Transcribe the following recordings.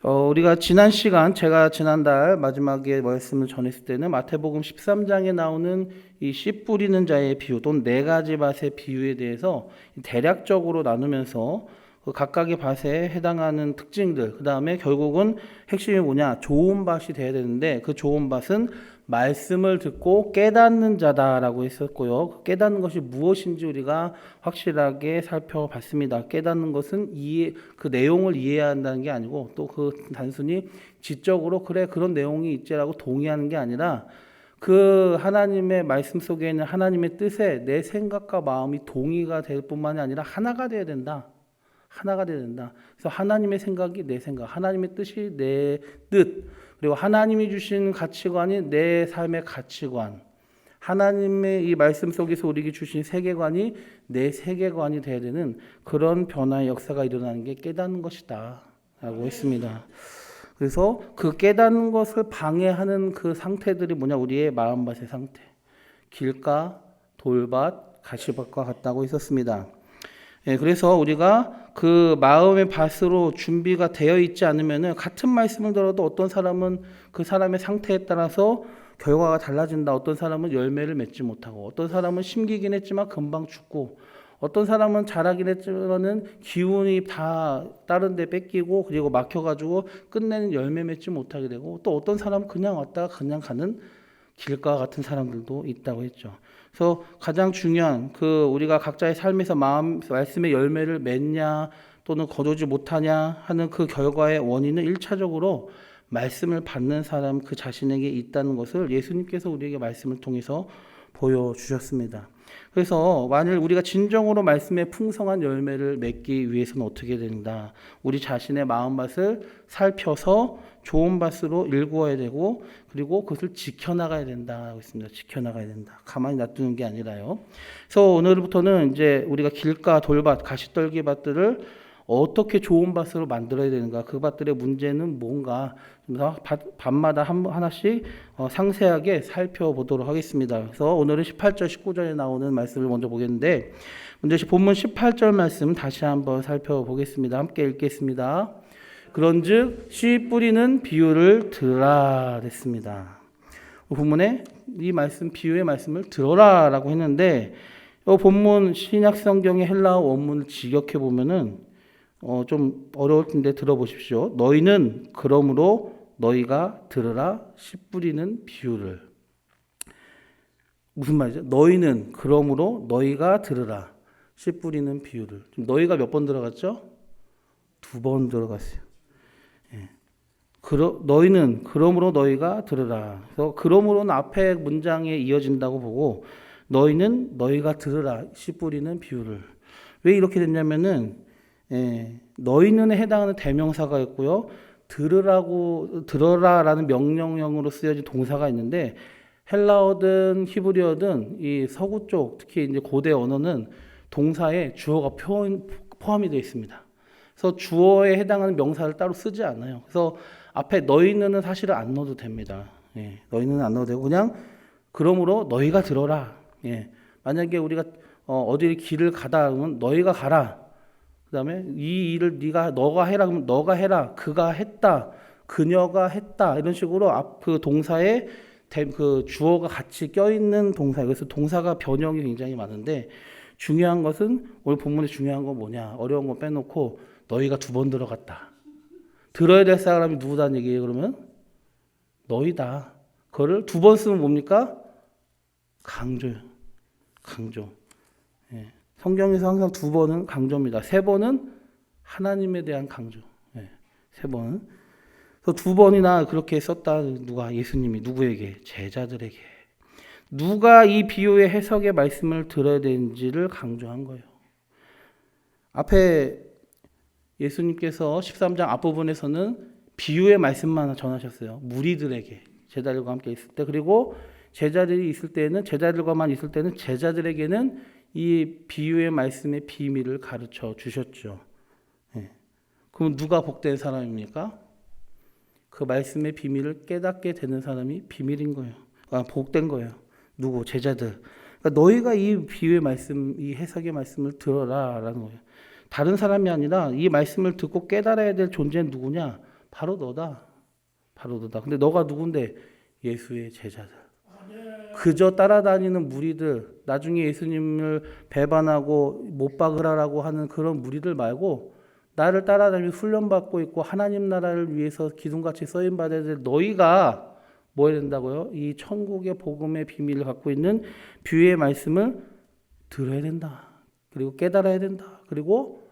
우리가 지난 시간, 제가 지난달 마지막에 말씀을 전했을 때는 마태복음 13장에 나오는 이 씨 뿌리는 자의 비유 또는 네 가지 밭의 비유에 대해서 대략적으로 나누면서 그 각각의 밭에 해당하는 특징들, 그 다음에 결국은 핵심이 뭐냐, 좋은 밭이 돼야 되는데 그 좋은 밭은 말씀을 듣고 깨닫는 자다라고 했었고요. 깨닫는 것이 무엇인지 우리가 확실하게 살펴봤습니다. 깨닫는 것은 그 내용을 이해해야 한다는 게 아니고 또 그 단순히 지적으로 그래 그런 내용이 있지라고 동의하는 게 아니라 그 하나님의 말씀 속에 있는 하나님의 뜻에 내 생각과 마음이 동의가 될 뿐만이 아니라 하나가 돼야 된다. 하나가 돼야 된다. 그래서 하나님의 생각이 내 생각, 하나님의 뜻이 내 뜻, 그리고 하나님이 주신 가치관이 내 삶의 가치관, 하나님의 이 말씀 속에서 우리에게 주신 세계관이 내 세계관이 돼야 되는 그런 변화의 역사가 일어나는 게 깨닫는 것이다 라고 했습니다. 그래서 그 깨닫는 것을 방해하는 그 상태들이 뭐냐, 우리의 마음밭의 상태, 길가, 돌밭, 가시밭과 같다고 했었습니다. 그래서 우리가 그 마음의 밭으로 준비가 되어 있지 않으면 같은 말씀을 들어도 어떤 사람은 그 사람의 상태에 따라서 결과가 달라진다. 어떤 사람은 열매를 맺지 못하고, 어떤 사람은 심기긴 했지만 금방 죽고, 어떤 사람은 자라긴 했지만은 기운이 다 다른 데 뺏기고 그리고 막혀가지고 끝내는 열매 맺지 못하게 되고, 또 어떤 사람은 그냥 왔다가 그냥 가는 길과 같은 사람들도 있다고 했죠. 그래서 가장 중요한 그 우리가 각자의 삶에서 말씀의 열매를 맺냐 또는 거두지 못하냐 하는 그 결과의 원인은 1차적으로 말씀을 받는 사람 그 자신에게 있다는 것을 예수님께서 우리에게 말씀을 통해서 보여주셨습니다. 그래서 만일 우리가 진정으로 말씀의 풍성한 열매를 맺기 위해서는 어떻게 된다? 우리 자신의 마음밭을 살펴서 좋은 밭으로 일구어야 되고, 그리고 그것을 지켜나가야 된다고 했습니다. 지켜나가야 된다. 가만히 놔두는 게 아니라요. 그래서 오늘부터는 이제 우리가 길가, 돌밭, 가시떨기 밭들을 어떻게 좋은 밭으로 만들어야 되는가, 그 밭들의 문제는 뭔가 밭마다 하나씩 상세하게 살펴보도록 하겠습니다. 그래서 오늘은 18절, 19절에 나오는 말씀을 먼저 보겠는데, 먼저 본문 18절 말씀 다시 한번 살펴보겠습니다. 함께 읽겠습니다. 그런즉 씨 뿌리는 비유를 들으라 됐습니다. 본문에 이 말씀, 비유의 말씀을 들어라라고 했는데, 본문 신약 성경의 헬라어 원문을 직역해 보면은 좀 어려울 텐데 들어보십시오. 너희는 그러므로 너희가 들으라 씨 뿌리는 비유를. 무슨 말이죠? 너희는 그러므로 너희가 들으라 씨 뿌리는 비유를. 너희가 몇 번 들어갔죠? 2번 들어갔어요. 너희는 그러므로 너희가 들으라. 그래서 그러므로는 앞에 문장에 이어진다고 보고, 너희는 너희가 들으라 씨 뿌리는 비유를. 왜 이렇게 됐냐면은 너희는에 해당하는 대명사가 있고요, 들어라라는 명령형으로 쓰여진 동사가 있는데, 헬라어든 히브리어든 이 서구 쪽, 특히 이제 고대 언어는 동사에 주어가 포함이 되어 있습니다. 그래서 주어에 해당하는 명사를 따로 쓰지 않아요. 그래서 앞에 너희는 사실은 안 넣어도 됩니다. 너희는 안 넣어도 되고 그냥 그러므로 너희가 들어라. 만약에 우리가 어디 길을 가다 하면 너희가 가라. 그다음에 이 일을 너가 해라 그러면 너가 해라. 그가 했다. 그녀가 했다. 이런 식으로 앞 그 동사에 그 주어가 같이 껴있는 동사. 그래서 동사가 변형이 굉장히 많은데, 중요한 것은 오늘 본문에 중요한 건 뭐냐? 어려운 거 빼놓고 너희가 2번 들어갔다. 들어야 될 사람이 누구다는 얘기예요? 그러면 너희다. 그거를 2번 쓰면 뭡니까? 강조요. 강조. 성경에서 항상 2번은 강조입니다. 3번은 하나님에 대한 강조. 3번은. 그래서 2번이나 그렇게 썼다. 누가? 예수님이. 누구에게? 제자들에게. 누가 이 비유의 해석의 말씀을 들어야 되는지를 강조한 거예요. 앞에 예수님께서 13장 앞부분에서는 비유의 말씀만 전하셨어요. 무리들에게, 제자들과 함께 있을 때. 그리고 제자들이 있을 때는, 제자들과만 있을 때는 제자들에게는 이 비유의 말씀의 비밀을 가르쳐 주셨죠. 그럼 누가 복된 사람입니까? 그 말씀의 비밀을 깨닫게 되는 사람이 비밀인 거예요. 복된 거예요. 누구? 제자들. 그러니까 너희가 이 비유의 말씀, 이 해석의 말씀을 들어라라는 거예요. 다른 사람이 아니라 이 말씀을 듣고 깨달아야 될 존재는 누구냐? 바로 너다. 바로 너다. 근데 너가 누군데? 예수의 제자들. 그저 따라다니는 무리들, 나중에 예수님을 배반하고 못 박으라고 하는 그런 무리들 말고 나를 따라다니며 훈련받고 있고 하나님 나라를 위해서 기둥같이 쓰임 받아야 될 너희가 뭐 해야 된다고요? 이 천국의 복음의 비밀을 갖고 있는 비유의 말씀을 들어야 된다. 그리고 깨달아야 된다. 그리고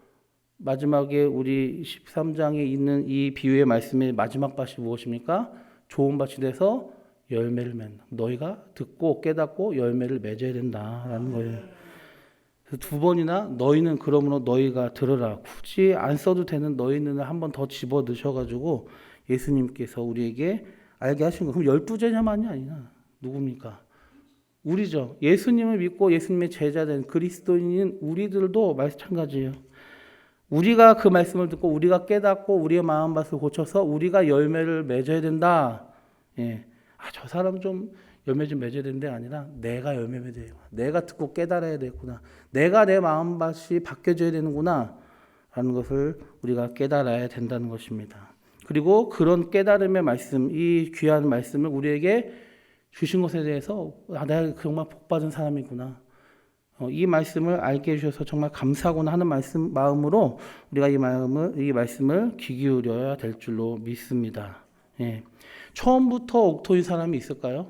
마지막에 우리 13장에 있는 이 비유의 말씀의 마지막 밭이 무엇입니까? 좋은 밭이 돼서 열매를 맺는다. 너희가 듣고 깨닫고 열매를 맺어야 된다라는 거예요. 그래서 두 번이나 너희는 그러므로 너희가 들으라. 굳이 안 써도 되는 너희는 한 번 더 집어 넣으셔가지고 예수님께서 우리에게 알게 하신 거. 그럼 12제자만이 아니냐? 누굽니까? 우리죠. 예수님을 믿고 예수님의 제자된 그리스도인인 우리들도 마찬가지예요. 우리가 그 말씀을 듣고 우리가 깨닫고 우리의 마음밭을 고쳐서 우리가 열매를 맺어야 된다. 예. 저 사람 좀 열매 좀 맺어야 되는데 아니라 내가 열매 맺어야 되구나. 내가 듣고 깨달아야 되구나. 내가 내 마음밭이 바뀌어져야 되는구나 라는 것을 우리가 깨달아야 된다는 것입니다. 그리고 그런 깨달음의 말씀, 이 귀한 말씀을 우리에게 주신 것에 대해서 내가 정말 복받은 사람이구나. 이 말씀을 알게 해주셔서 정말 감사하구나 하는 마음으로 우리가 이 말씀을 귀 기울여야 될 줄로 믿습니다. 예. 처음부터 옥토인 사람이 있을까요?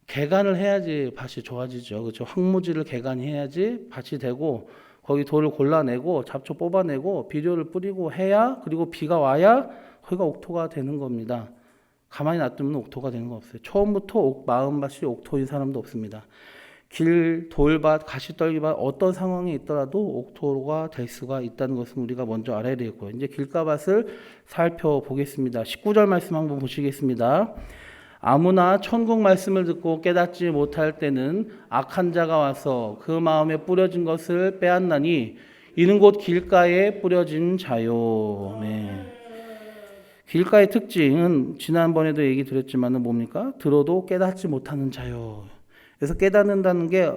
개간을 해야지 밭이 좋아지죠. 그렇죠? 황무지를 개간해야지 밭이 되고 거기 돌을 골라내고 잡초 뽑아내고 비료를 뿌리고 해야 그리고 비가 와야 거기가 옥토가 되는 겁니다. 가만히 놔두면 옥토가 되는 거 없어요. 처음부터 마음밭이 옥토인 사람도 없습니다. 길, 돌밭, 가시떨기밭 어떤 상황에 있더라도 옥토가 될 수가 있다는 것은 우리가 먼저 알아야 되고요. 이제 길가밭을 살펴보겠습니다. 19절 말씀 한번 보시겠습니다. 아무나 천국 말씀을 듣고 깨닫지 못할 때는 악한 자가 와서 그 마음에 뿌려진 것을 빼앗나니 이는 곧 길가에 뿌려진 자요. 네. 길가의 특징은 지난번에도 얘기 드렸지만은 뭡니까? 들어도 깨닫지 못하는 자요. 그래서 깨닫는다는 게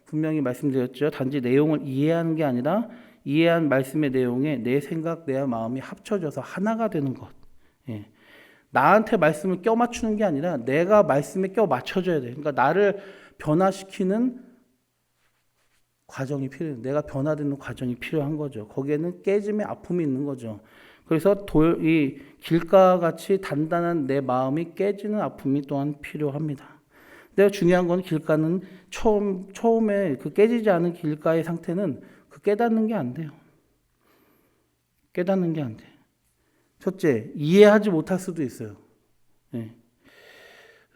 분명히 말씀드렸죠. 단지 내용을 이해하는 게 아니라 이해한 말씀의 내용에 내 생각, 내 마음이 합쳐져서 하나가 되는 것. 예. 나한테 말씀을 껴 맞추는 게 아니라 내가 말씀에 껴 맞춰줘야 돼. 그러니까 나를 변화시키는 과정이 필요해요. 내가 변화되는 과정이 필요한 거죠. 거기에는 깨짐의 아픔이 있는 거죠. 그래서 이 길가 같이 단단한 내 마음이 깨지는 아픔이 또한 필요합니다. 근데 중요한 건 길가는 처음에 그 깨지지 않은 길가의 상태는 그 깨닫는 게 안 돼요. 깨닫는 게 안 돼. 첫째, 이해하지 못할 수도 있어요. 네.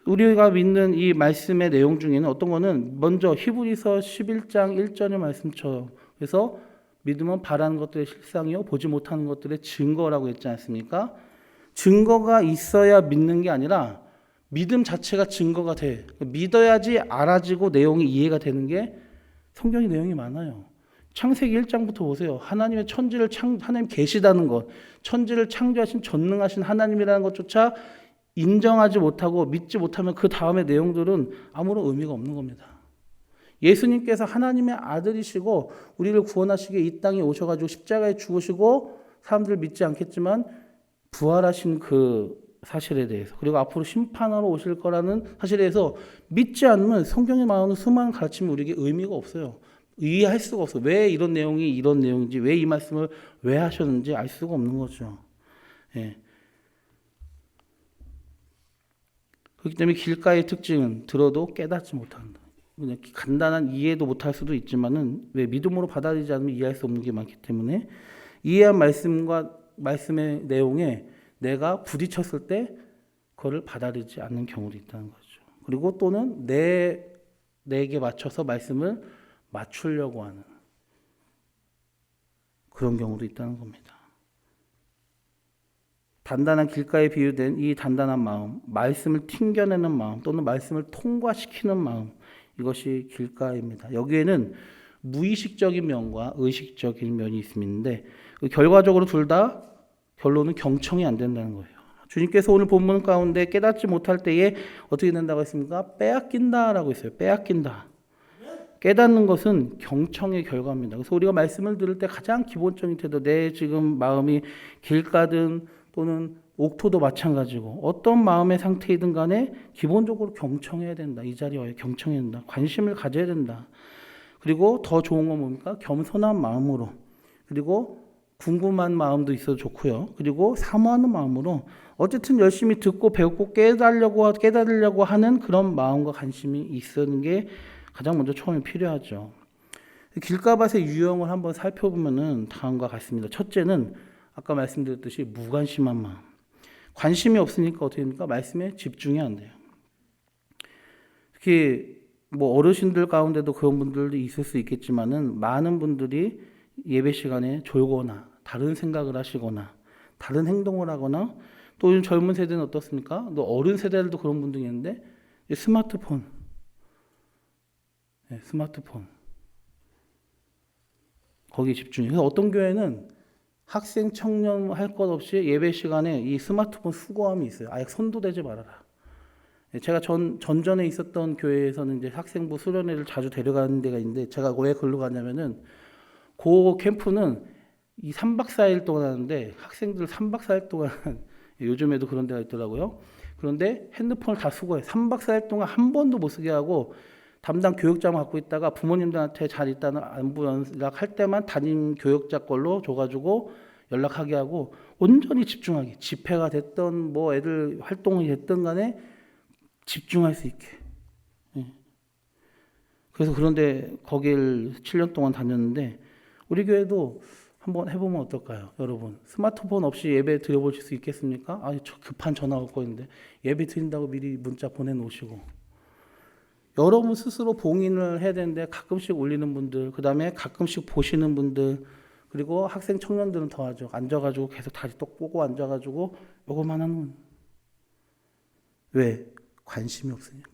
우리가 믿는 이 말씀의 내용 중에는 어떤 거는 먼저 히브리서 11장 1절의 말씀처럼 그래서 믿음은 바라는 것들의 실상이요 보지 못하는 것들의 증거라고 했지 않습니까? 증거가 있어야 믿는 게 아니라 믿음 자체가 증거가 돼. 믿어야지 알아지고 내용이 이해가 되는 게 성경의 내용이 많아요. 창세기 1장부터 보세요. 하나님의 천지를 하나님 계시다는 것, 천지를 창조하신 전능하신 하나님이라는 것조차 인정하지 못하고 믿지 못하면 그 다음의 내용들은 아무런 의미가 없는 겁니다. 예수님께서 하나님의 아들이시고 우리를 구원하시기에 이 땅에 오셔가지고 십자가에 죽으시고 사람들 믿지 않겠지만 부활하신 그 사실에 대해서 그리고 앞으로 심판하러 오실 거라는 사실에 대해서 믿지 않으면 성경에 나오는 수많은 가르침이 우리에게 의미가 없어요. 이해할 수가 없어. 왜 이런 내용이 이런 내용인지, 왜 이 말씀을 왜 하셨는지 알 수가 없는 거죠. 예. 그렇기 때문에 길가의 특징은 들어도 깨닫지 못한다. 그냥 간단한 이해도 못할 수도 있지만은 왜 믿음으로 받아들이지 않으면 이해할 수 없는 게 많기 때문에 이해한 말씀과 말씀의 내용에 내가 부딪혔을 때 그거를 받아들이지 않는 경우도 있다는 거죠. 그리고 또는 내게 맞춰서 말씀을 맞추려고 하는 그런 경우도 있다는 겁니다. 단단한 길가에 비유된 이 단단한 마음, 말씀을 튕겨내는 마음 또는 말씀을 통과시키는 마음 이것이 길가입니다. 여기에는 무의식적인 면과 의식적인 면이 있는데 결과적으로 둘 다 결론은 경청이 안 된다는 거예요. 주님께서 오늘 본문 가운데 깨닫지 못할 때에 어떻게 된다고 했습니까? 빼앗긴다라고 했어요. 빼앗긴다. 깨닫는 것은 경청의 결과입니다. 그래서 우리가 말씀을 들을 때 가장 기본적인 태도, 내 지금 마음이 길가든 또는 옥토도 마찬가지고 어떤 마음의 상태이든 간에 기본적으로 경청해야 된다. 이 자리에 와야 경청해야 된다. 관심을 가져야 된다. 그리고 더 좋은 건 뭡니까? 겸손한 마음으로, 그리고 궁금한 마음도 있어도 좋고요. 그리고 사모하는 마음으로 어쨌든 열심히 듣고 배우고 깨달으려고 하는 그런 마음과 관심이 있는 게 가장 먼저 처음에 필요하죠. 길가밭의 유형을 한번 살펴보면은 다음과 같습니다. 첫째는 아까 말씀드렸듯이 무관심한 마음. 관심이 없으니까 어떻게 됩니까? 말씀에 집중이 안 돼요. 특히 뭐 어르신들 가운데도 그런 분들도 있을 수 있겠지만은 많은 분들이 예배 시간에 졸거나 다른 생각을 하시거나 다른 행동을 하거나, 또 요즘 젊은 세대는 어떻습니까? 또 어른 세대들도 그런 분들이 있는데 스마트폰 거기에 집중해요. 그래서 어떤 교회는 학생, 청년 할 것 없이 예배 시간에 이 스마트폰 수거함이 있어요. 아예 손도 대지 말아라. 제가 전전에 있었던 교회에서는 이제 학생부 수련회를 자주 데려가는 데가 있는데, 제가 왜 걸로 가냐면은 그 캠프는 이 3박 4일 동안 하는데 학생들 3박 4일 동안 요즘에도 그런 데가 있더라고요. 그런데 핸드폰을 다 수거해. 3박 4일 동안 한 번도 못 쓰게 하고 담당 교육자만 갖고 있다가 부모님들한테 잘 있다는 안부 연락할 때만 담임 교육자 걸로 줘가지고 연락하게 하고 온전히 집중하게, 집회가 됐던 뭐 애들 활동이 됐든 간에 집중할 수 있게. 그래서 그런데 거길 7년 동안 다녔는데, 우리 교회도 한번 해보면 어떨까요? 여러분, 스마트폰 없이 예배 드려보실 수 있겠습니까? 급한 전화 올 거였는데 예배 드린다고 미리 문자 보내놓으시고, 여러분 스스로 봉인을 해야 되는데 가끔씩 올리는 분들, 그 다음에 가끔씩 보시는 분들, 그리고 학생 청년들은 더 하죠. 앉아가지고 계속 다리 똑 보고 앉아가지고 요것만 하는. 왜? 관심이 없으니까.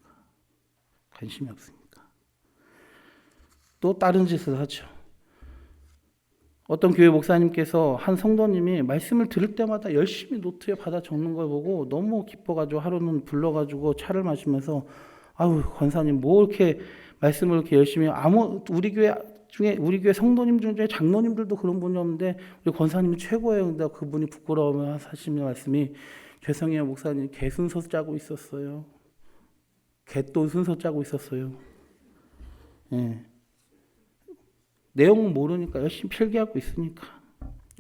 또 다른 짓을 하죠. 어떤 교회 목사님께서 한 성도님이 말씀을 들을 때마다 열심히 노트에 받아 적는 걸 보고 너무 기뻐가지고 하루는 불러가지고 차를 마시면서, 아유 권사님 뭐 이렇게 말씀을 이렇게 열심히, 우리 교회 성도님 중에 장로님들도 그런 분이 없는데 우리 권사님이 최고예요. 근데 그분이 부끄러우면 하시는 말씀이, 죄송해요 목사님, 개 순서 짜고 있었어요. 개돈 순서 짜고 있었어요. 예. 내용은 모르니까 열심히 필기하고 있으니까.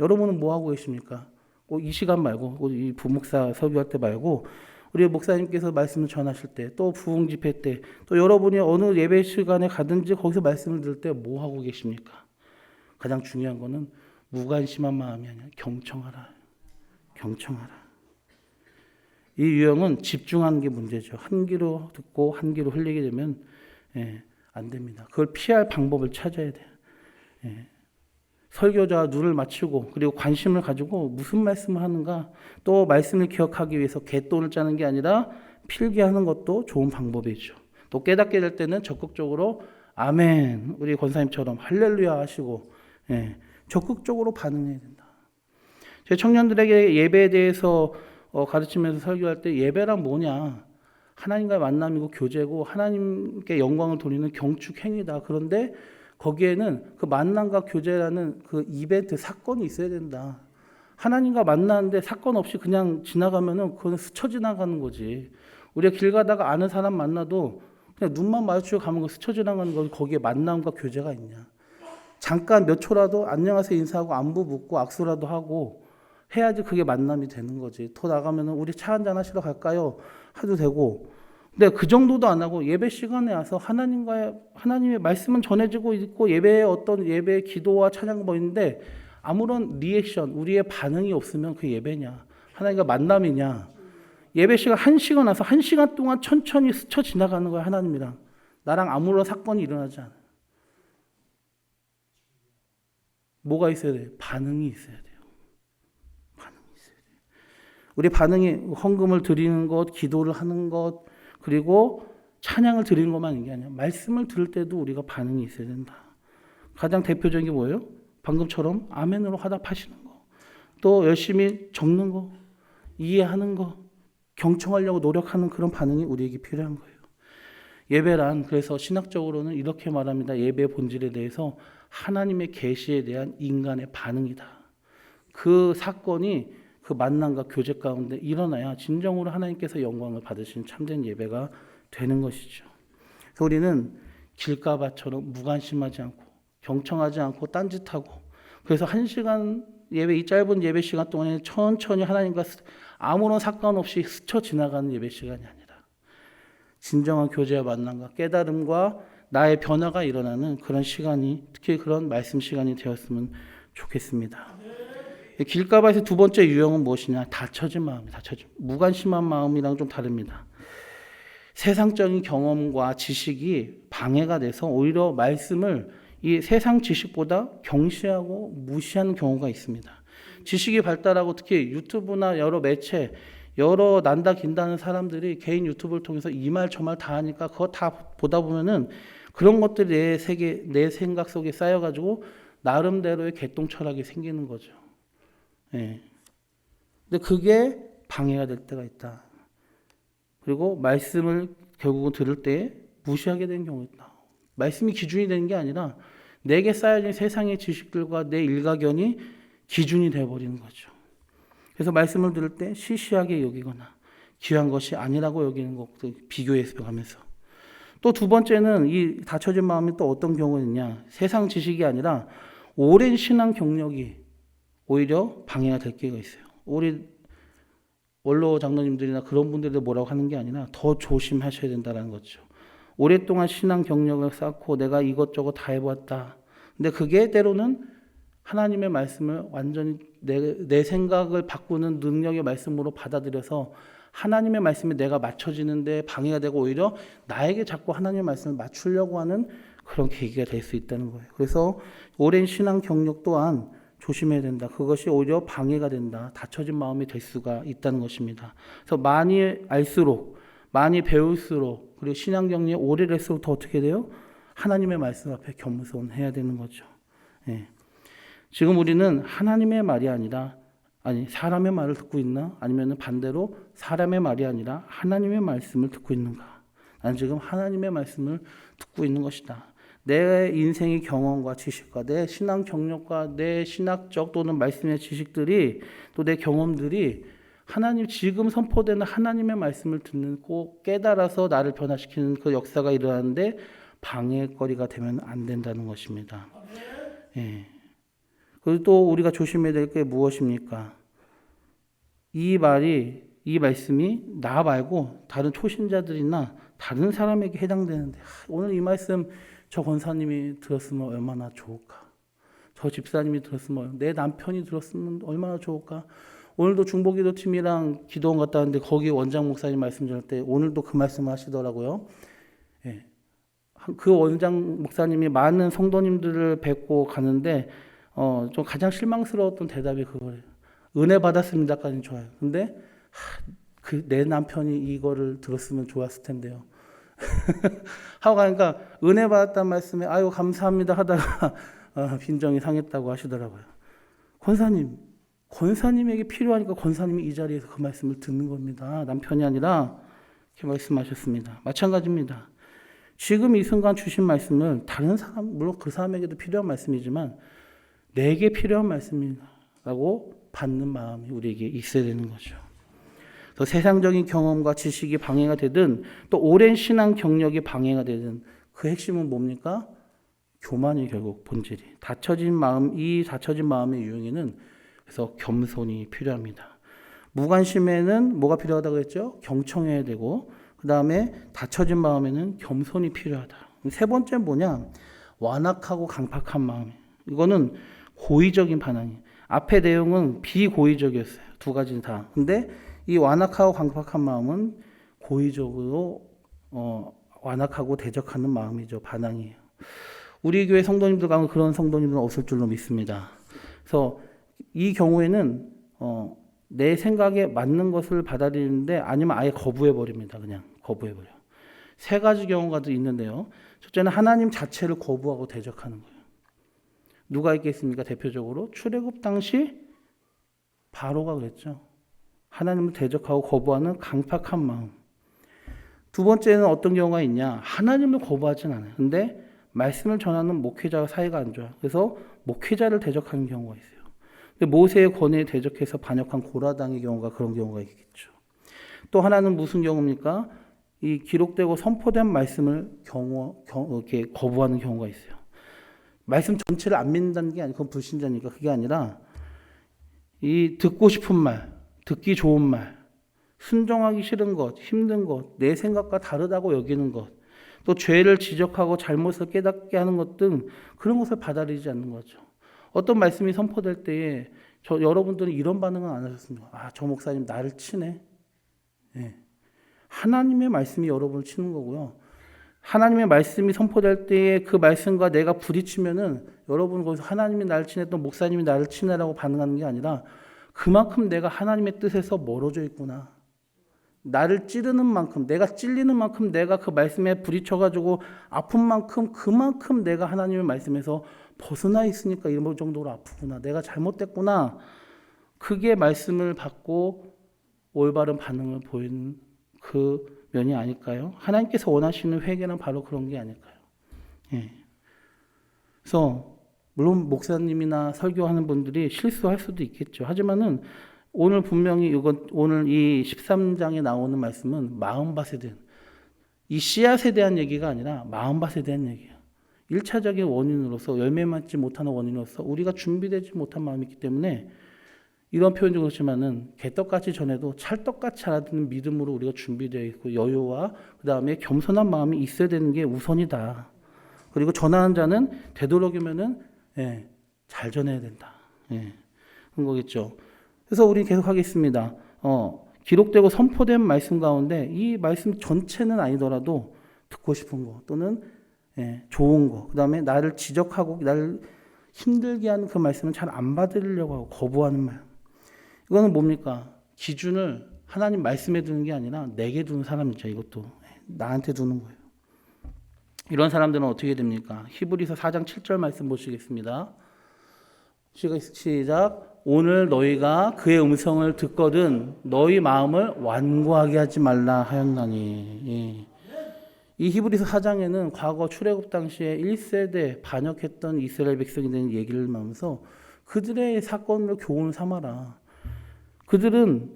여러분은 뭐 하고 계십니까? 꼭 이 시간 말고, 꼭 이 부목사 설교할 때 말고, 우리 목사님께서 말씀을 전하실 때, 또 부흥 집회 때, 또 여러분이 어느 예배 시간에 가든지 거기서 말씀을 들을 때 뭐 하고 계십니까? 가장 중요한 거는 무관심한 마음이 아니라 경청하라. 이 유형은 집중하는 게 문제죠. 한 귀로 듣고 한 귀로 흘리게 되면 안 됩니다. 그걸 피할 방법을 찾아야 돼요. 설교자와 눈을 맞추고, 그리고 관심을 가지고 무슨 말씀을 하는가, 또 말씀을 기억하기 위해서 갯돈을 짜는 게 아니라 필기하는 것도 좋은 방법이죠. 또 깨닫게 될 때는 적극적으로 아멘, 우리 권사님처럼 할렐루야 하시고 적극적으로 반응해야 된다. 제 청년들에게 예배에 대해서 가르치면서 설교할 때, 예배란 뭐냐, 하나님과의 만남이고 교제고 하나님께 영광을 돌리는 경축 행위다. 그런데 거기에는 그 만남과 교제라는 그 이벤트, 사건이 있어야 된다. 하나님과 만나는데 사건 없이 그냥 지나가면은 그건 스쳐 지나가는 거지. 우리가 길 가다가 아는 사람 만나도 그냥 눈만 마주치고 가면 그 스쳐 지나가는 거, 거기에 만남과 교제가 있냐. 잠깐 몇 초라도 안녕하세요 인사하고 안부 묻고 악수라도 하고 해야지 그게 만남이 되는 거지. 더 나가면은 우리 차 한잔 하시러 갈까요? 해도 되고. 근데 그 정도도 안 하고 예배 시간에 와서 하나님의 말씀은 전해지고 있고 예배의 어떤 예배의 기도와 찬양 보이는데 아무런 리액션, 우리의 반응이 없으면 그 예배냐, 하나님과 만남이냐. 예배 시간 1시간 와서 1시간 동안 천천히 스쳐 지나가는 거야. 하나님이랑 나랑 아무런 사건이 일어나지 않아. 뭐가 있어야 돼요? 반응이 있어야 돼요. 우리 반응이 헌금을 드리는 것, 기도를 하는 것, 그리고 찬양을 드리는 것만 있는 게 아니라 말씀을 들을 때도 우리가 반응이 있어야 된다. 가장 대표적인 게 뭐예요? 방금처럼 아멘으로 화답하시는 거, 또 열심히 적는 거, 이해하는 거, 경청하려고 노력하는 그런 반응이 우리에게 필요한 거예요. 예배란 그래서 신학적으로는 이렇게 말합니다. 예배의 본질에 대해서 하나님의 계시에 대한 인간의 반응이다. 그 사건이 그 만남과 교제 가운데 일어나야 진정으로 하나님께서 영광을 받으시는 참된 예배가 되는 것이죠. 그래서 우리는 길가바처럼 무관심하지 않고 경청하지 않고 딴짓하고 그래서 1시간 예배, 이 짧은 예배 시간 동안에 천천히 하나님과 아무런 사건 없이 스쳐 지나가는 예배 시간이 아니라 진정한 교제와 만남과 깨달음과 나의 변화가 일어나는 그런 시간이, 특히 그런 말씀 시간이 되었으면 좋겠습니다. 길가바에서 두 번째 유형은 무엇이냐? 닫혀진 마음이다. 무관심한 마음이랑 좀 다릅니다. 세상적인 경험과 지식이 방해가 돼서 오히려 말씀을 이 세상 지식보다 경시하고 무시하는 경우가 있습니다. 지식이 발달하고 특히 유튜브나 여러 매체, 여러 난다 긴다는 사람들이 개인 유튜브를 통해서 이 말 저 말 다 하니까 그거 다 보다 보면은 그런 것들이 내 세계, 내 생각 속에 쌓여가지고 나름대로의 개똥 철학이 생기는 거죠. 예. 근데 그게 방해가 될 때가 있다. 그리고 말씀을 결국은 들을 때 무시하게 되는 경우가 있다. 말씀이 기준이 되는 게 아니라 내게 쌓여진 세상의 지식들과 내 일가견이 기준이 되어버리는 거죠. 그래서 말씀을 들을 때 시시하게 여기거나 귀한 것이 아니라고 여기는 것도 비교해서 가면서 또 두 번째는 이 닫혀진 마음이 또 어떤 경우였냐, 세상 지식이 아니라 오랜 신앙 경력이 오히려 방해가 될 때가 있어요. 우리 원로 장로님들이나 그런 분들도 뭐라고 하는 게 아니라 더 조심하셔야 된다는 거죠. 오랫동안 신앙 경력을 쌓고 내가 이것저것 다 해봤다. 근데 그게 때로는 하나님의 말씀을 완전히 내 생각을 바꾸는 능력의 말씀으로 받아들여서 하나님의 말씀에 내가 맞춰지는데 방해가 되고 오히려 나에게 자꾸 하나님의 말씀을 맞추려고 하는 그런 계기가 될 수 있다는 거예요. 그래서 오랜 신앙 경력 또한 조심해야 된다. 그것이 오히려 방해가 된다. 닫혀진 마음이 될 수가 있다는 것입니다. 그래서 많이 알수록, 많이 배울수록, 그리고 신앙 경력이 오래될수록 더 어떻게 돼요? 하나님의 말씀 앞에 겸손해야 되는 거죠. 예. 지금 우리는 하나님의 말이 아니라 사람의 말을 듣고 있나? 아니면 반대로 사람의 말이 아니라 하나님의 말씀을 듣고 있는가? 나는 지금 하나님의 말씀을 듣고 있는 것이다. 내 인생의 경험과 지식과 내 신앙 경력과 내 신학적 또는 말씀의 지식들이 또 내 경험들이 하나님 지금 선포되는 하나님의 말씀을 듣고 깨달아서 나를 변화시키는 그 역사가 일어나는데 방해거리가 되면 안 된다는 것입니다. 예. 그리고 또 우리가 조심해야 될 게 무엇입니까? 이 말씀이 나 말고 다른 초신자들이나 다른 사람에게 해당되는데 오늘 이 말씀 저 권사님이 들었으면 얼마나 좋을까? 저 집사님이 들었으면, 내 남편이 들었으면 얼마나 좋을까? 오늘도 중보기도팀이랑 기도원 갔다 왔는데 거기 원장 목사님 말씀 전할 때 오늘도 그 말씀을 하시더라고요. 예. 그 원장 목사님이 많은 성도님들을 뵙고 가는데 좀 가장 실망스러웠던 대답이 그거예요. 은혜 받았습니다까지는 좋아요. 근데 내 남편이 이거를 들었으면 좋았을 텐데요. 하고 가니까 은혜 받았다는 말씀에 아유 감사합니다 하다가 빈정이 상했다고 하시더라고요. 권사님에게 필요하니까 권사님이 이 자리에서 그 말씀을 듣는 겁니다. 남편이 아니라 이렇게 말씀하셨습니다. 마찬가지입니다. 지금 이 순간 주신 말씀을 다른 사람, 물론 그 사람에게도 필요한 말씀이지만 내게 필요한 말씀이라고 받는 마음이 우리에게 있어야 되는 거죠. 그래서 세상적인 경험과 지식이 방해가 되든 또 오랜 신앙 경력이 방해가 되든 그 핵심은 뭡니까? 교만이 결국 본질이. 이 닫혀진 마음의 유형에는 그래서 겸손이 필요합니다. 무관심에는 뭐가 필요하다고 했죠? 경청해야 되고 그 다음에 닫혀진 마음에는 겸손이 필요하다. 세 번째는 뭐냐? 완악하고 강팍한 마음. 이거는 고의적인 반항이에요. 앞의 내용은 비고의적이었어요. 두 가지는 다. 근데 이 완악하고 강팍한 마음은 고의적으로 완악하고 대적하는 마음이죠. 반항이에요. 우리 교회 성도님들 가면 그런 성도님들은 없을 줄로 믿습니다. 그래서 이 경우에는 내 생각에 맞는 것을 받아들이는데 아니면 아예 거부해버립니다. 그냥 거부해버려. 세 가지 경우가 있는데요. 첫째는 하나님 자체를 거부하고 대적하는 거예요. 누가 있겠습니까? 대표적으로 출애굽 당시 바로가 그랬죠. 하나님을 대적하고 거부하는 강팍한 마음. 두 번째는 어떤 경우가 있냐? 하나님을 거부하진 않아요. 근데 말씀을 전하는 목회자와 사이가 안 좋아요. 그래서 목회자를 대적하는 경우가 있어요. 근데 모세의 권위에 대적해서 반역한 고라당의 경우가 그런 경우가 있겠죠. 또 하나는 무슨 경우입니까? 이 기록되고 선포된 말씀을 이렇게 거부하는 경우가 있어요. 말씀 전체를 안 믿는다는 게 아니고 그건 불신자니까 그게 아니라 이 듣고 싶은 말, 듣기 좋은 말, 순종하기 싫은 것, 힘든 것, 내 생각과 다르다고 여기는 것, 또 죄를 지적하고 잘못을 깨닫게 하는 것 등 그런 것을 받아들이지 않는 거죠. 어떤 말씀이 선포될 때에 여러분들은 이런 반응은 안 하셨습니까? 아, 저 목사님 나를 치네. 예. 하나님의 말씀이 여러분을 치는 거고요. 하나님의 말씀이 선포될 때에 그 말씀과 내가 부딪히면은 여러분 거기서 하나님이 나를 치네 또 목사님이 나를 치네라고 반응하는 게 아니라 그만큼 내가 하나님의 뜻에서 멀어져 있구나. 나를 찌르는 만큼, 내가 찔리는 만큼 내가 그 말씀에 부딪혀가지고 아픈 만큼 그만큼 내가 하나님의 말씀에서 벗어나 있으니까 이런 정도로 아프구나. 내가 잘못됐구나. 그게 말씀을 받고 올바른 반응을 보이는 그 면이 아닐까요? 하나님께서 원하시는 회개는 바로 그런 게 아닐까요? 예. 그래서 물론 목사님이나 설교하는 분들이 실수할 수도 있겠죠. 하지만은 오늘 분명히 오늘 이 13장에 나오는 말씀은 마음밭에 대한 이 씨앗에 대한 얘기가 아니라 마음밭에 대한 얘기예요. 1차적인 원인으로서 열매 맺지 못하는 원인으로서 우리가 준비되지 못한 마음이 있기 때문에 이런 표현도 그렇지만은 개떡같이 전해도 찰떡같이 알아듣는 믿음으로 우리가 준비되어 있고 여유와 그 다음에 겸손한 마음이 있어야 되는 게 우선이다. 그리고 전하는 자는 되도록이면은 잘 전해야 된다. 그런 거겠죠. 그래서 우리 계속 하겠습니다. 기록되고 선포된 말씀 가운데 이 말씀 전체는 아니더라도 듣고 싶은 거 또는 좋은 거, 그 다음에 나를 지적하고 나를 힘들게 하는 그 말씀은 잘 안 받으려고 하고 거부하는 말. 이거는 뭡니까? 기준을 하나님 말씀에 두는 게 아니라 내게 두는 사람이죠. 이것도 나한테 두는 거예요. 이런 사람들은 어떻게 됩니까? 히브리서 4장 7절 말씀 보시겠습니다. 시작. 오늘 너희가 그의 음성을 듣거든 너희 마음을 완고하게 하지 말라 하였나니. 이 히브리서 4장에는 과거 출애굽 당시에 1세대 반역했던 이스라엘 백성에 대한 얘기를 하면서 그들의 사건으로 교훈을 삼아라. 그들은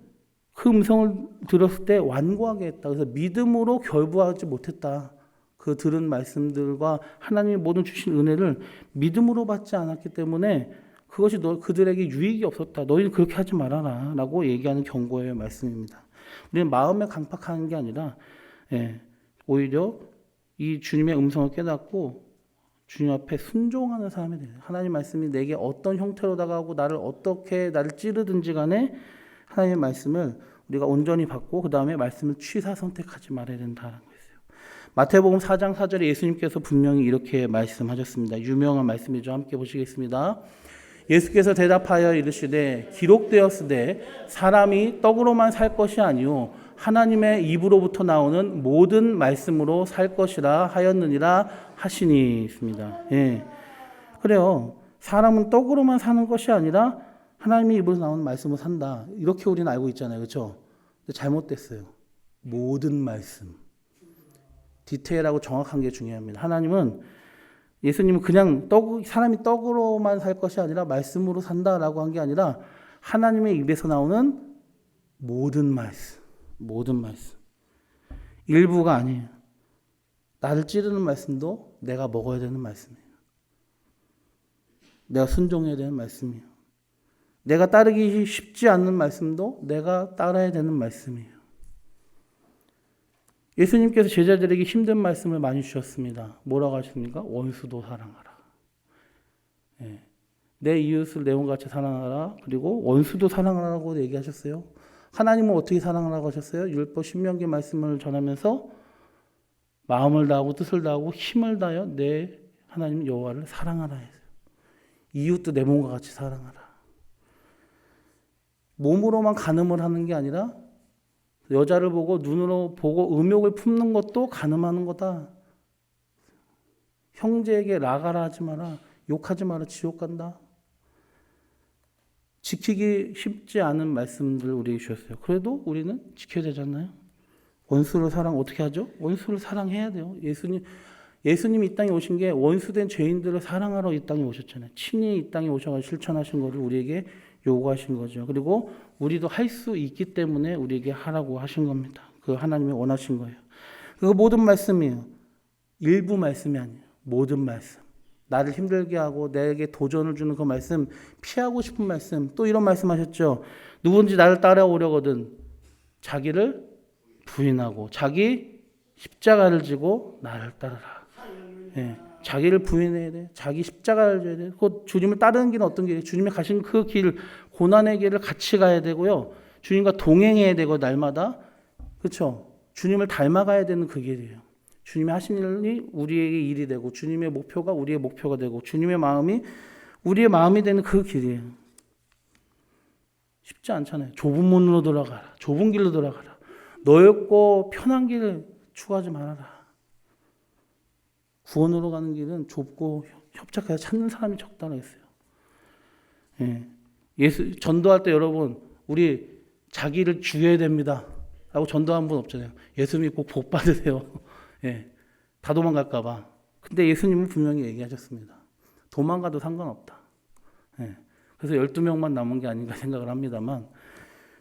그 음성을 들었을 때 완고하게 했다. 그래서 믿음으로 결부하지 못했다. 그 들은 말씀들과 하나님의 모든 주신 은혜를 믿음으로 받지 않았기 때문에 그것이 그들에게 유익이 없었다. 너희는 그렇게 하지 말아라 라고 얘기하는 경고의 말씀입니다. 우리는 마음에 강팍하는 게 아니라 오히려 이 주님의 음성을 깨닫고 주님 앞에 순종하는 사람이 돼요. 하나님 말씀이 내게 어떤 형태로 다가오고 나를 찌르든지 간에 하나님의 말씀을 우리가 온전히 받고 그 다음에 말씀을 취사 선택하지 말아야 된다는 거였어요. 마태복음 4장 4절에 예수님께서 분명히 이렇게 말씀하셨습니다. 유명한 말씀이죠. 함께 보시겠습니다. 예수께서 대답하여 이르시되 기록되었으되 사람이 떡으로만 살 것이 아니요 하나님의 입으로부터 나오는 모든 말씀으로 살 것이라 하였느니라 하시니 있습니다. 그래요. 사람은 떡으로만 사는 것이 아니라 하나님의 입으로 나오는 말씀으로 산다. 이렇게 우리는 알고 있잖아요. 그렇죠? 잘못됐어요. 모든 말씀. 디테일하고 정확한 게 중요합니다. 예수님은 그냥 사람이 떡으로만 살 것이 아니라 말씀으로 산다라고 한 게 아니라 하나님의 입에서 나오는 모든 말씀. 일부가 아니에요. 나를 찌르는 말씀도 내가 먹어야 되는 말씀이에요. 내가 순종해야 되는 말씀이에요. 내가 따르기 쉽지 않는 말씀도 내가 따라야 되는 말씀이에요. 예수님께서 제자들에게 힘든 말씀을 많이 주셨습니다. 뭐라고 하십니까? 원수도 사랑하라. 내 이웃을 내 몸같이 사랑하라. 그리고 원수도 사랑하라고 얘기하셨어요. 하나님은 어떻게 사랑하라고 하셨어요? 율법 신명기 말씀을 전하면서 마음을 다하고 뜻을 다하고 힘을 다하여 내 하나님 여호와를 사랑하라 했어요. 이웃도 내 몸과 같이 사랑하라. 몸으로만 간음을 하는 게 아니라 여자를 보고 눈으로 보고 음욕을 품는 것도 간음하는 거다. 형제에게 라가라 하지 마라. 욕하지 마라. 지옥 간다. 지키기 쉽지 않은 말씀들을 우리에게 주셨어요. 그래도 우리는 지켜야 되잖아요. 원수를 어떻게 하죠? 원수를 사랑해야 돼요. 예수님이 이 땅에 오신 게 원수된 죄인들을 사랑하러 이 땅에 오셨잖아요. 친히 이 땅에 오셔서 실천하신 것을 우리에게 요구하신 거죠. 그리고 우리도 할 수 있기 때문에 우리에게 하라고 하신 겁니다. 그 하나님이 원하신 거예요. 그 모든 말씀이에요. 일부 말씀이 아니에요. 모든 말씀. 나를 힘들게 하고 내게 도전을 주는 그 말씀, 피하고 싶은 말씀, 또 이런 말씀 하셨죠. 누군지 나를 따라오려거든 자기를 부인하고 자기 십자가를 지고 나를 따르라. 예, 자기를 부인해야 돼. 자기 십자가를 져야 돼. 그 주님을 따르는 길은 어떤 길이에요? 주님이 가신 그 길, 고난의 길을 같이 가야 되고요. 주님과 동행해야 되고 날마다 그렇죠. 주님을 닮아가야 되는 그 길이에요. 주님이 하신 일이 우리에게 일이 되고 주님의 목표가 우리의 목표가 되고 주님의 마음이 우리의 마음이 되는 그 길이에요. 쉽지 않잖아요. 좁은 문으로 돌아가라. 좁은 길로 돌아가라. 넓고 편한 길을 추구하지 말아라. 구원으로 가는 길은 좁고 협착해서 찾는 사람이 적다고 했어요. 전도할 때 여러분 우리 자기를 죽여야 됩니다 라고 전도한 분 없잖아요. 예수 믿고 복 받으세요. 다 도망갈까 봐. 근데 예수님은 분명히 얘기하셨습니다. 도망가도 상관없다. 그래서 12명만 남은 게 아닌가 생각을 합니다만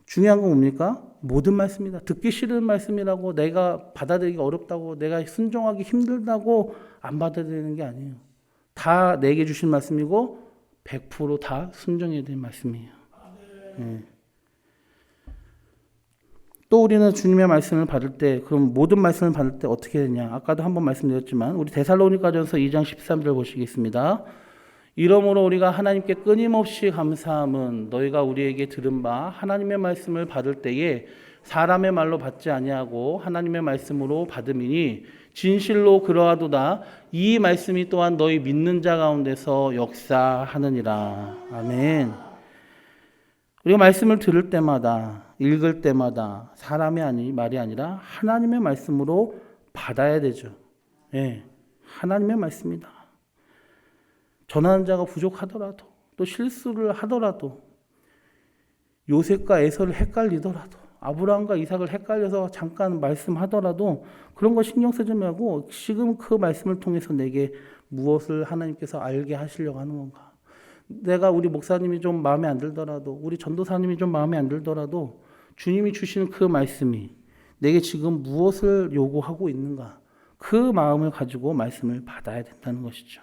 중요한 건 뭡니까? 모든 말씀이다. 듣기 싫은 말씀이라고 내가 받아들이기 어렵다고 내가 순종하기 힘들다고 안 받아들이는 게 아니에요. 다 내게 주신 말씀이고 100% 다 순종해야 될 말씀이에요. 또 우리는 주님의 말씀을 받을 때 그럼 모든 말씀을 받을 때 어떻게 되냐? 아까도 한번 말씀드렸지만 우리 데살로니가전서 2장 13절 보시겠습니다. 이러므로 우리가 하나님께 끊임없이 감사함은 너희가 우리에게 들은 바 하나님의 말씀을 받을 때에 사람의 말로 받지 아니하고 하나님의 말씀으로 받음이니 진실로 그러하도다. 이 말씀이 또한 너희 믿는 자 가운데서 역사하느니라. 아멘. 우리가 말씀을 들을 때마다 읽을 때마다 사람의 말이 아니라 하나님의 말씀으로 받아야 되죠. 하나님의 말씀이다. 전하는 자가 부족하더라도 또 실수를 하더라도 요셉과 에서를 헷갈리더라도 아브라함과 이삭을 헷갈려서 잠깐 말씀하더라도 그런 거 신경 쓰지 말고 지금 그 말씀을 통해서 내게 무엇을 하나님께서 알게 하시려고 하는 건가. 내가 우리 목사님이 좀 마음에 안 들더라도 우리 전도사님이 좀 마음에 안 들더라도 주님이 주시는 그 말씀이 내게 지금 무엇을 요구하고 있는가. 그 마음을 가지고 말씀을 받아야 된다는 것이죠.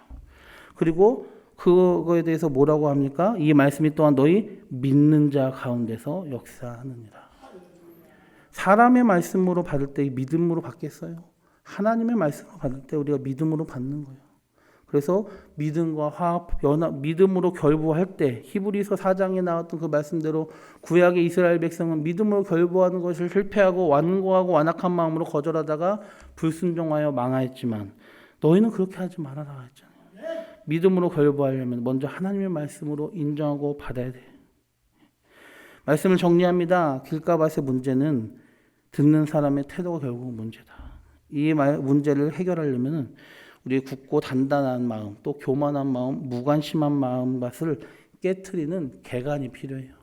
그리고 그거에 대해서 뭐라고 합니까? 이 말씀이 또한 너희 믿는 자 가운데서 역사하느니라. 사람의 말씀으로 받을 때 믿음으로 받겠어요? 하나님의 말씀으로 받을 때 우리가 믿음으로 받는 거예요. 그래서 믿음과 화합, 연합, 믿음으로 결부할 때 히브리서 4장에 나왔던 그 말씀대로 구약의 이스라엘 백성은 믿음으로 결부하는 것을 실패하고 완고하고 완악한 마음으로 거절하다가 불순종하여 망하였지만 너희는 그렇게 하지 말아라 했잖아요. 믿음으로 결부하려면 먼저 하나님의 말씀으로 인정하고 받아야 돼. 말씀을 정리합니다. 길가밭의 문제는 듣는 사람의 태도가 결국 문제다. 이 문제를 해결하려면 우리의 굳고 단단한 마음, 또 교만한 마음, 무관심한 마음밭을 깨트리는 개간이 필요해요.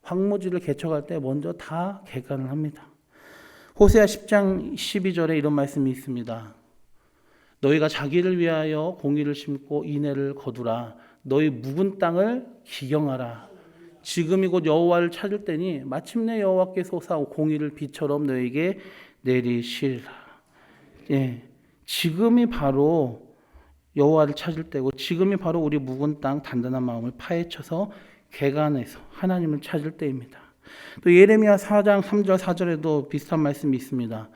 황무지를 개척할 때 먼저 다 개간을 합니다. 호세아 10장 12절에 이런 말씀이 있습니다. 너희가 자기를 위하여 공의를 심고 인애를 거두라. 너희 묵은 땅을 기경하라. 지금이 곧 여호와를 찾을 때니 마침내 여호와께서 오사 공의를 비처럼 너희에게 내리시리라. 지금이 바로 여호와를 찾을 때고 지금이 바로 우리 묵은 땅 단단한 마음을 파헤쳐서 개간해서 하나님을 찾을 때입니다. 또 예레미야 4장 3절 4절에도 비슷한 말씀이 있습니다.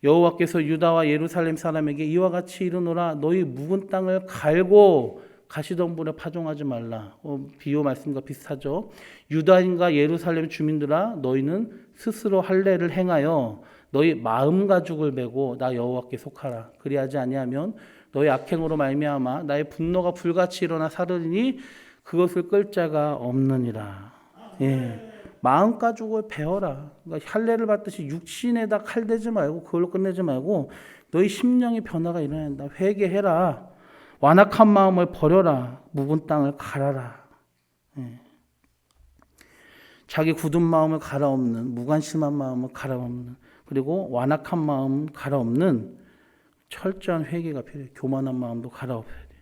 여호와께서 유다와 예루살렘 사람에게 이와 같이 이르노라. 너희 묵은 땅을 갈고 가시덤불에 파종하지 말라. 비유 말씀과 비슷하죠. 유다인과 예루살렘 주민들아 너희는 스스로 할례를 행하여 너희 마음 가죽을 메고 나 여호와께 속하라. 그리하지 아니하면 너희 악행으로 말미암아 나의 분노가 불같이 일어나 사르리니 그것을 끌 자가 없느니라. 마음 가죽을 베어라. 그러니까 할례를 받듯이 육신에다 칼 대지 말고 그걸로 끝내지 말고 너희 심령의 변화가 일어난다. 회개해라. 완악한 마음을 버려라. 묵은 땅을 갈아라. 자기 굳은 마음을 갈아엎는 무관심한 마음을 갈아엎는 그리고 완악한 마음 갈아엎는 철저한 회개가 필요해요. 교만한 마음도 갈아엎어야 돼요.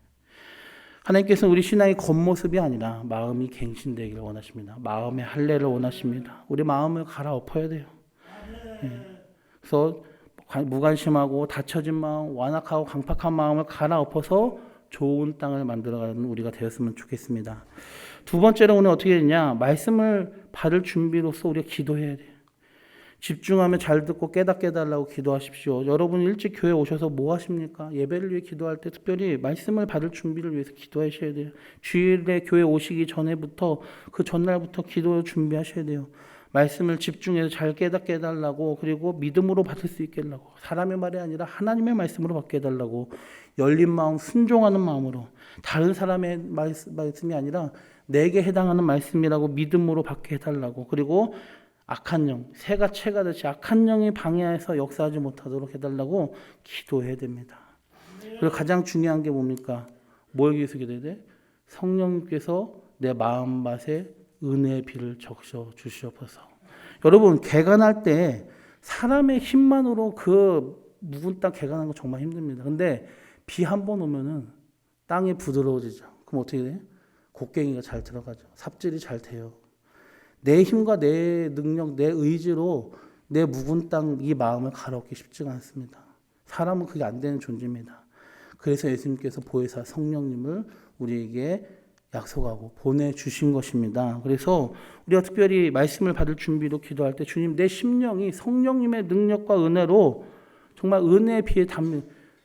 하나님께서는 우리 신앙의 겉모습이 아니라 마음이 갱신되기를 원하십니다. 마음의 할례를 원하십니다. 우리 마음을 갈아엎어야 돼요. 그래서 무관심하고 닫혀진 마음, 완악하고 강팍한 마음을 갈아엎어서 좋은 땅을 만들어가는 우리가 되었으면 좋겠습니다. 두 번째로 오늘 어떻게 되냐? 말씀을 받을 준비로서 우리가 기도해야 돼요. 집중하며 잘 듣고 깨닫게 해달라고 기도하십시오. 여러분 일찍 교회 오셔서 뭐 하십니까? 예배를 위해 기도할 때 특별히 말씀을 받을 준비를 위해서 기도하셔야 돼요. 주일에 교회 오시기 전에부터 그 전날부터 기도 준비하셔야 돼요. 말씀을 집중해서 잘 깨닫게 해달라고, 그리고 믿음으로 받을 수 있게 해달라고, 사람의 말이 아니라 하나님의 말씀으로 받게 해달라고, 열린 마음, 순종하는 마음으로, 다른 사람의 말씀이 아니라 내게 해당하는 말씀이라고 믿음으로 받게 해달라고, 그리고 악한 영, 새가 채가듯이 악한 영이 방해해서 역사하지 못하도록 해달라고 기도해야 됩니다. 그리고 가장 중요한 게 뭡니까? 뭘 위해서 기도해야 돼? 성령님께서 내 마음밭에 은혜의 비를 적셔 주시옵소서. 여러분, 개간할 때 사람의 힘만으로 그 묵은 땅 개간하는 거 정말 힘듭니다. 근데 비 한 번 오면은 땅이 부드러워지죠. 그럼 어떻게 돼? 곡괭이가 잘 들어가죠. 삽질이 잘 돼요. 내 힘과 내 능력, 내 의지로 내 묵은 땅 이 마음을 갈아엎기 쉽지가 않습니다. 사람은 그게 안 되는 존재입니다. 그래서 예수님께서 보혜사 성령님을 우리에게 약속하고 보내주신 것입니다. 그래서 우리가 특별히 말씀을 받을 준비로 기도할 때 주님, 내 심령이 성령님의 능력과 은혜로 정말 은혜의 비에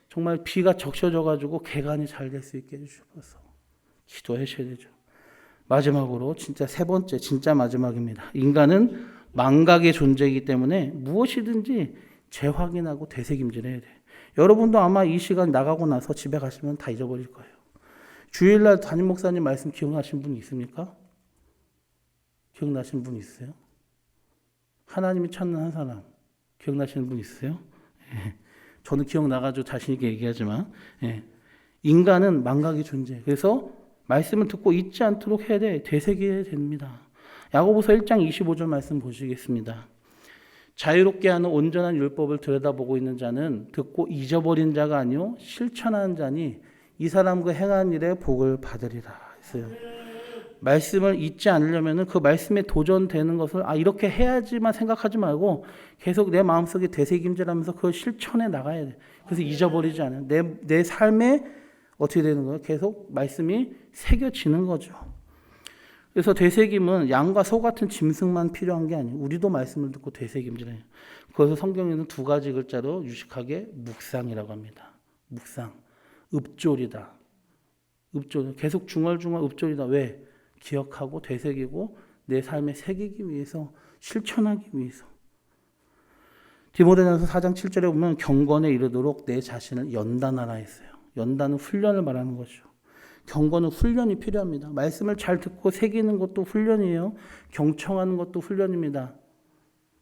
정말 비가 적셔져가지고 개간이 잘 될 수 있게 해주셔서 기도하셔야 되죠. 마지막으로 진짜 세 번째, 진짜 마지막입니다. 인간은 망각의 존재이기 때문에 무엇이든지 재확인하고 되새김질해야 돼요. 여러분도 아마 이 시간 나가고 나서 집에 가시면 다 잊어버릴 거예요. 주일날 담임 목사님 말씀 기억나시는 분 있습니까? 기억나시는 분 있어요? 하나님이 찾는 한 사람 기억나시는 분 있어요? 저는 기억나가지고 자신 있게 얘기하지만, 인간은 망각의 존재. 그래서 말씀을 듣고 잊지 않도록 해야 돼. 되새겨야 됩니다. 야고보서 1장 25절 말씀 보시겠습니다. 자유롭게 하는 온전한 율법을 들여다보고 있는 자는 듣고 잊어버린 자가 아니요 실천하는 자니 이 사람 그 행한 일에 복을 받으리라 했어요. 말씀을 잊지 않으려면 그 말씀에 도전되는 것을 이렇게 해야지만 생각하지 말고 계속 내 마음속에 되새김질하면서 그걸 실천해 나가야 돼. 그래서 잊어버리지 않아요. 내 삶에 어떻게 되는 거예요? 계속 말씀이 새겨지는 거죠. 그래서 되새김은 양과 소 같은 짐승만 필요한 게 아니에요. 우리도 말씀을 듣고 되새김질해요. 그래서 성경에는 두 가지 글자로 유식하게 묵상이라고 합니다. 묵상, 읍졸이다. 읍졸, 계속 중얼중얼 읍졸이다. 왜? 기억하고 되새기고 내 삶에 새기기 위해서, 실천하기 위해서. 디모데전서 4장 7절에 보면 경건에 이르도록 내 자신을 연단하라 했어요. 연단은 훈련을 말하는 거죠. 경건은 훈련이 필요합니다. 말씀을 잘 듣고 새기는 것도 훈련이에요. 경청하는 것도 훈련입니다.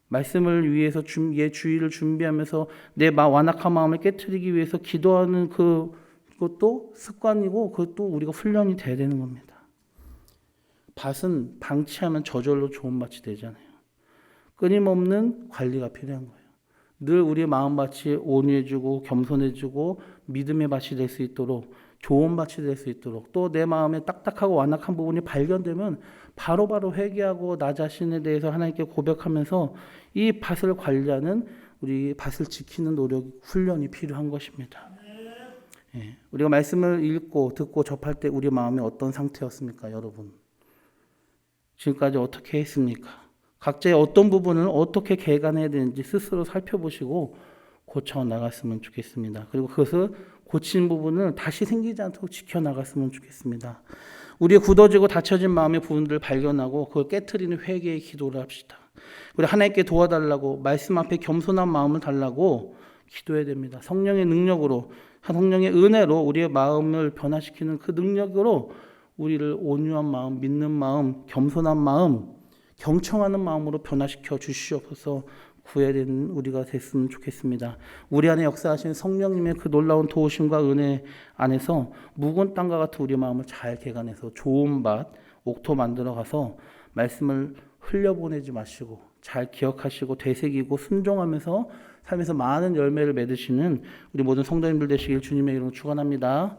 말씀을 위해서 주의를 준비하면서 내 완악한 마음을 깨트리기 위해서 기도하는 그것도 습관이고 그것도 우리가 훈련이 돼야 되는 겁니다. 밭은 방치하면 저절로 좋은 밭이 되잖아요. 끊임없는 관리가 필요한 거예요. 늘 우리의 마음밭이 온유해지고 겸손해지고 믿음의 밭이 될 수 있도록, 좋은 밭이 될 수 있도록, 또 내 마음에 딱딱하고 완악한 부분이 발견되면 바로바로 회개하고 나 자신에 대해서 하나님께 고백하면서 이 밭을 관리하는, 우리 밭을 지키는 노력, 훈련이 필요한 것입니다. 우리가 말씀을 읽고 듣고 접할 때 우리 마음이 어떤 상태였습니까, 여러분? 지금까지 어떻게 했습니까? 각자의 어떤 부분을 어떻게 개간해야 되는지 스스로 살펴보시고 고쳐 나갔으면 좋겠습니다. 그리고 그것을 고친 부분을 다시 생기지 않도록 지켜나갔으면 좋겠습니다. 우리의 굳어지고 닫혀진 마음의 부분들을 발견하고 그걸 깨트리는 회개의 기도를 합시다. 우리 하나님께 도와달라고, 말씀 앞에 겸손한 마음을 달라고 기도해야 됩니다. 성령의 능력으로, 성령의 은혜로 우리의 마음을 변화시키는 그 능력으로 우리를 온유한 마음, 믿는 마음, 겸손한 마음, 경청하는 마음으로 변화시켜 주시옵소서. 구해된 우리가 됐으면 좋겠습니다. 우리 안에 역사하신 성령님의 그 놀라운 도우심과 은혜 안에서 묵은 땅과 같은 우리 마음을 잘 개간해서 좋은 밭, 옥토 만들어 가서 말씀을 흘려보내지 마시고 잘 기억하시고 되새기고 순종하면서 삶에서 많은 열매를 맺으시는 우리 모든 성도님들 되시길 주님의 이름으로 축원합니다.